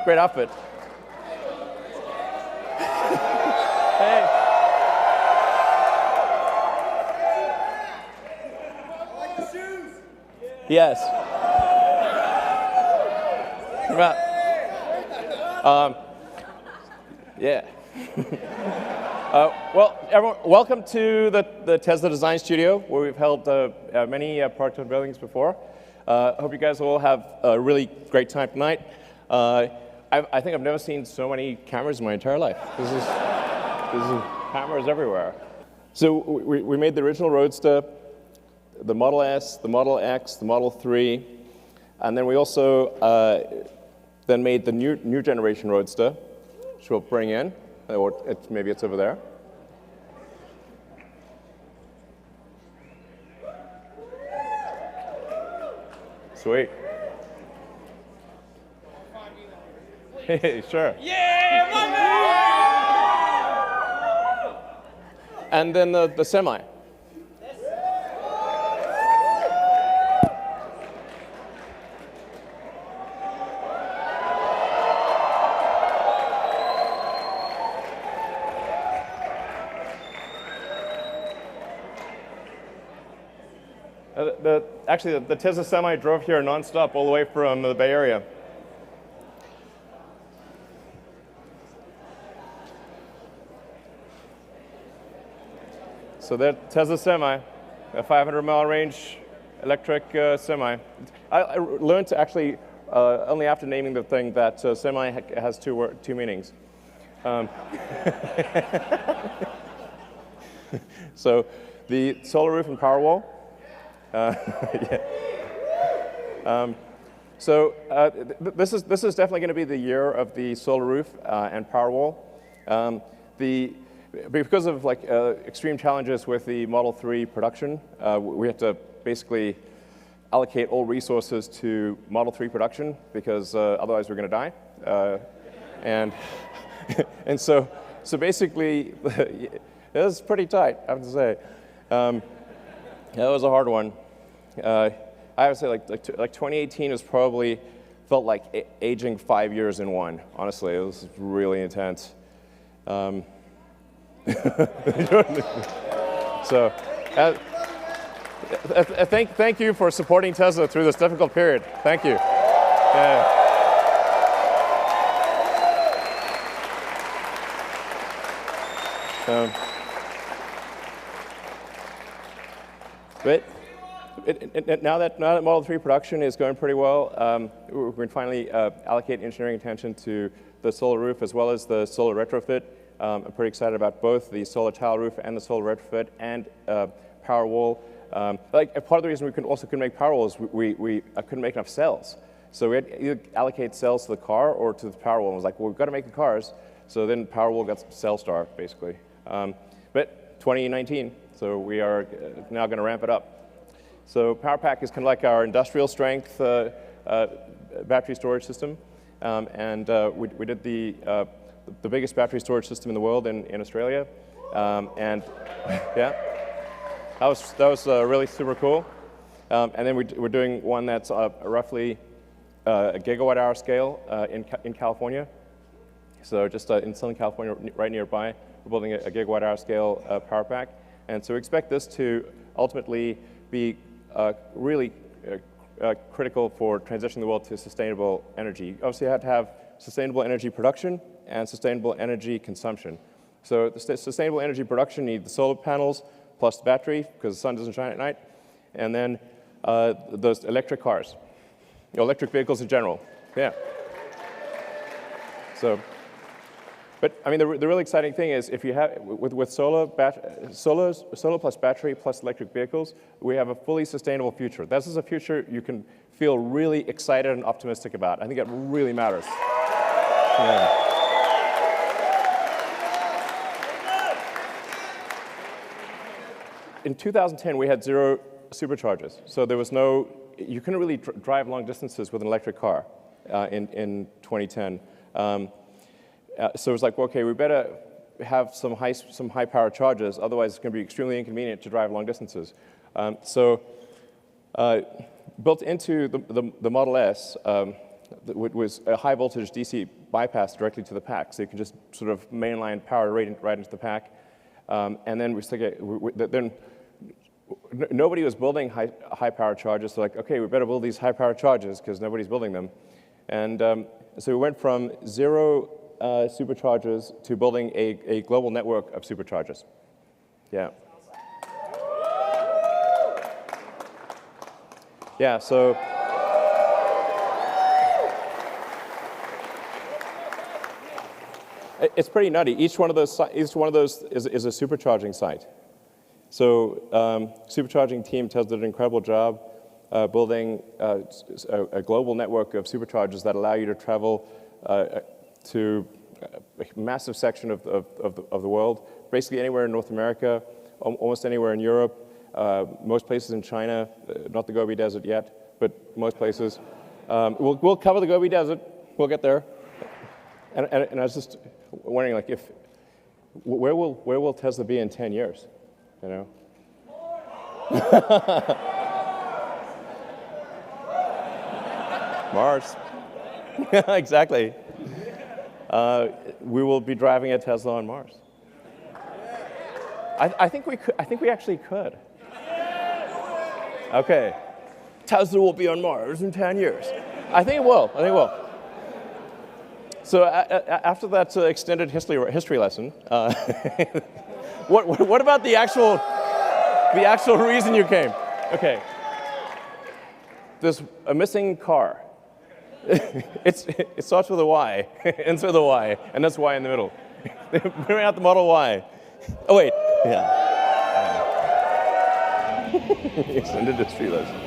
Great outfit. Hey. Yes. Yeah. Well, everyone, welcome to the Tesla Design Studio, where we've held many product unveilings before. I hope you guys will have a really great time tonight. I think I've never seen so many cameras in my entire life. This is cameras everywhere. So we made the original Roadster, the Model S, the Model X, the Model 3, and then we also then made the new generation Roadster, which we'll bring in, or maybe it's over there. Sweet. Hey, sure. Yeah, and then the Semi. Actually, the Tesla Semi drove here nonstop all the way from the Bay Area. So the Tesla Semi, a 500-mile range electric Semi. I learned to actually, only after naming the thing, that Semi has two meanings. So the solar roof and Powerwall. Yeah. This is definitely going to be the year of the solar roof and Powerwall. Because of extreme challenges with the Model 3 production, we have to basically allocate all resources to Model 3 production because otherwise we're going to die. And so basically, it was pretty tight, I have to say. That was a hard one. I would say like 2018 was probably felt like aging 5 years in one. Honestly, it was really intense. So, thank you for supporting Tesla through this difficult period. Thank you. Yeah. But now that Model 3 production is going pretty well, we're going to finally allocate engineering attention to the solar roof as well as the solar retrofit. I'm pretty excited about both the solar tile roof and the solar retrofit and Powerwall. Part of the reason we couldn't make Powerwall is we couldn't make enough cells. So we had to either allocate cells to the car or to the Powerwall. And it was like, well, we've got to make the cars. So then Powerwall got cell star, basically. But 2019, so we are now going to ramp it up. So PowerPack is kind of like our industrial strength battery storage system. We did the biggest battery storage system in the world in Australia. And yeah, that was really super cool. And then we're doing one that's roughly a gigawatt-hour scale in California. So just in Southern California, right nearby, we're building a gigawatt-hour scale power pack. And so we expect this to ultimately be really critical for transitioning the world to sustainable energy. Obviously, you have to have sustainable energy production and sustainable energy consumption. So the sustainable energy production need the solar panels plus the battery, because the sun doesn't shine at night, and then those electric cars, electric vehicles in general. Yeah. So, but I mean, the really exciting thing is if you have with solar plus battery plus electric vehicles, we have a fully sustainable future. This is a future you can feel really excited and optimistic about. I think it really matters. Yeah. In 2010, we had 0 superchargers, so there was no. You couldn't really drive long distances with an electric car in 2010. So it was like, well, okay, we better have some high power chargers, otherwise it's going to be extremely inconvenient to drive long distances. So built into the Model S, was a high voltage DC bypass directly to the pack, so you can just sort of mainline power right into the pack. And then nobody was building high power chargers, so like, okay, we better build these high power chargers because nobody's building them. And so we went from 0 superchargers to building a global network of superchargers. Yeah. Yeah, so it's pretty nutty. Each one of those is a supercharging site. So supercharging team did an incredible job building a global network of superchargers that allow you to travel to a massive section of the world, basically anywhere in North America, almost anywhere in Europe, most places in China, not the Gobi Desert yet, but most places. We'll cover the Gobi Desert. We'll get there. And I was just wondering, like, where will Tesla be in 10 years? You know? Mars. Exactly. We will be driving a Tesla on Mars. I think we could. I think we actually could. Okay. Tesla will be on Mars in 10 years. I think it will. I think it will. So after that extended history lesson, what about the actual reason you came? Okay. There's a missing car. It starts with a Y, ends with a Y, and that's Y in the middle. They bring out the Model Y. Oh wait, yeah. Extended history lesson.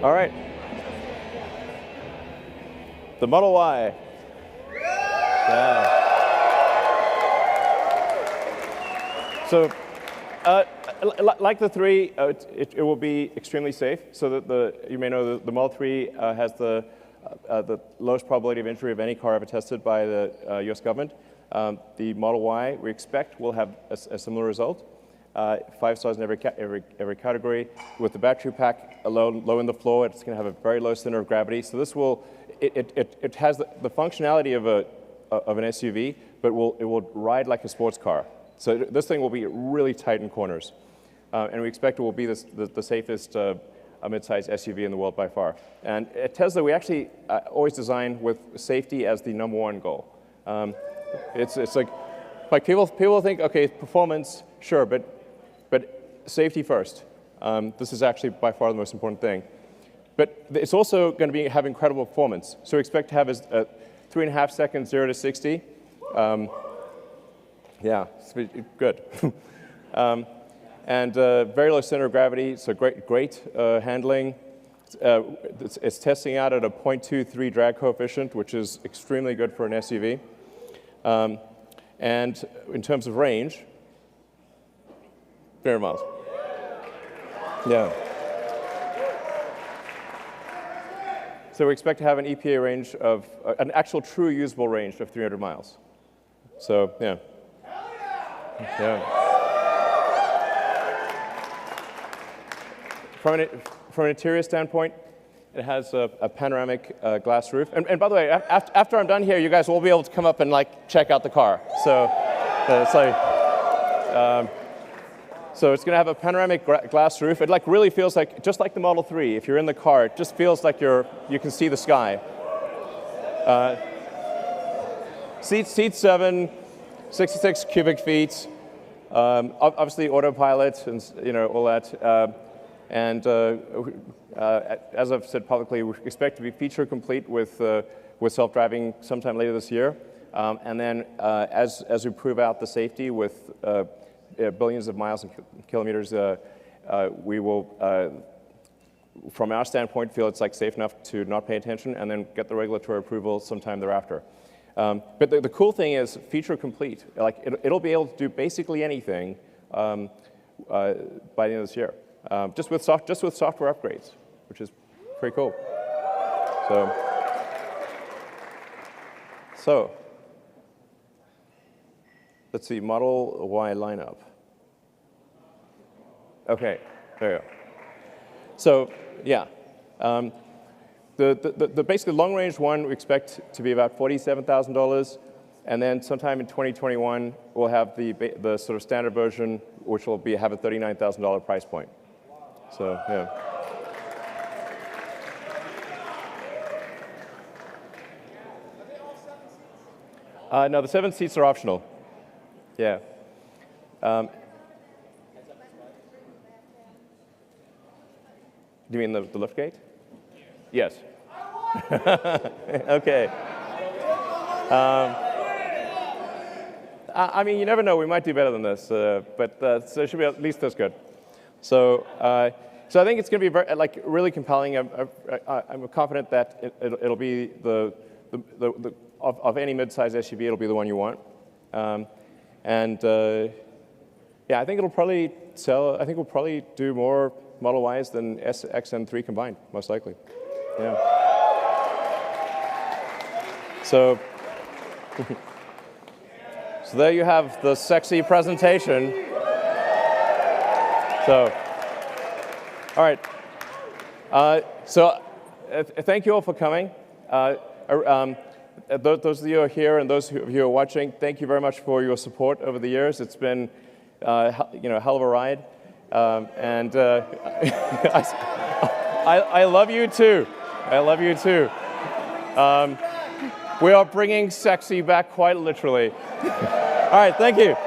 All right. The Model Y. Yeah. So, like the 3, it will be extremely safe. So that you may know the Model 3 has the lowest probability of injury of any car ever tested by the US government. The Model Y, we expect, will have a similar result. 5 stars in every category. With the battery pack low in the floor, it's going to have a very low center of gravity. So this will, it has the functionality of an SUV, but it will ride like a sports car. So this thing will be really tight in corners. And we expect it will be the safest mid-sized SUV in the world by far. And at Tesla, we actually always design with safety as the #1 goal. It's like people think, okay, performance, sure, but safety first. This is actually by far the most important thing. But it's also going to have incredible performance. So we expect to have a 3.5 seconds 0 to 60. Yeah, it's good. And very low center of gravity, so great handling. It's testing out at a 0.23 drag coefficient, which is extremely good for an SUV. And in terms of range, 300 miles. Yeah. So we expect to have an EPA range of, an actual true usable range of 300 miles. So, yeah. Yeah. From an interior standpoint, it has a panoramic glass roof. And by the way, after I'm done here, you guys will be able to come up and check out the car. So it's so it's going to have a panoramic glass roof. It really feels like, just like the Model 3, if you're in the car, it just feels like you can see the sky. Seat 7, 66 cubic feet. Obviously, autopilot and all that. As I've said publicly, we expect to be feature complete with self-driving sometime later this year. And then as we prove out the safety with billions of miles and kilometers, we will, from our standpoint, feel it's like safe enough to not pay attention and then get the regulatory approval sometime thereafter. But the cool thing is feature complete. Like it'll be able to do basically anything by the end of this year, just with software upgrades, which is pretty cool. So let's see, Model Y lineup. Okay, there you go. So yeah. The basically long-range one we expect to be about $47,000, and then sometime in 2021 we'll have the sort of standard version, which will have a $39,000 price point. So yeah. No, the 7 seats are optional. Yeah. Do you mean the liftgate? Yes. Okay. I mean, you never know. We might do better than this, but so it should be at least this good. So I think it's going to be really compelling. I'm confident that it'll be of any mid-size SUV, it'll be the one you want. Yeah, I think it'll probably sell. I think we'll probably do more Model Ys than X and 3 combined, most likely. Yeah. So there you have the sexy presentation. So, all right. Thank you all for coming. Those of you who are here and those of you who are watching, thank you very much for your support over the years. It's been a hell of a ride. I love you too. I love you too. We are bringing sexy back quite literally. All right, thank you.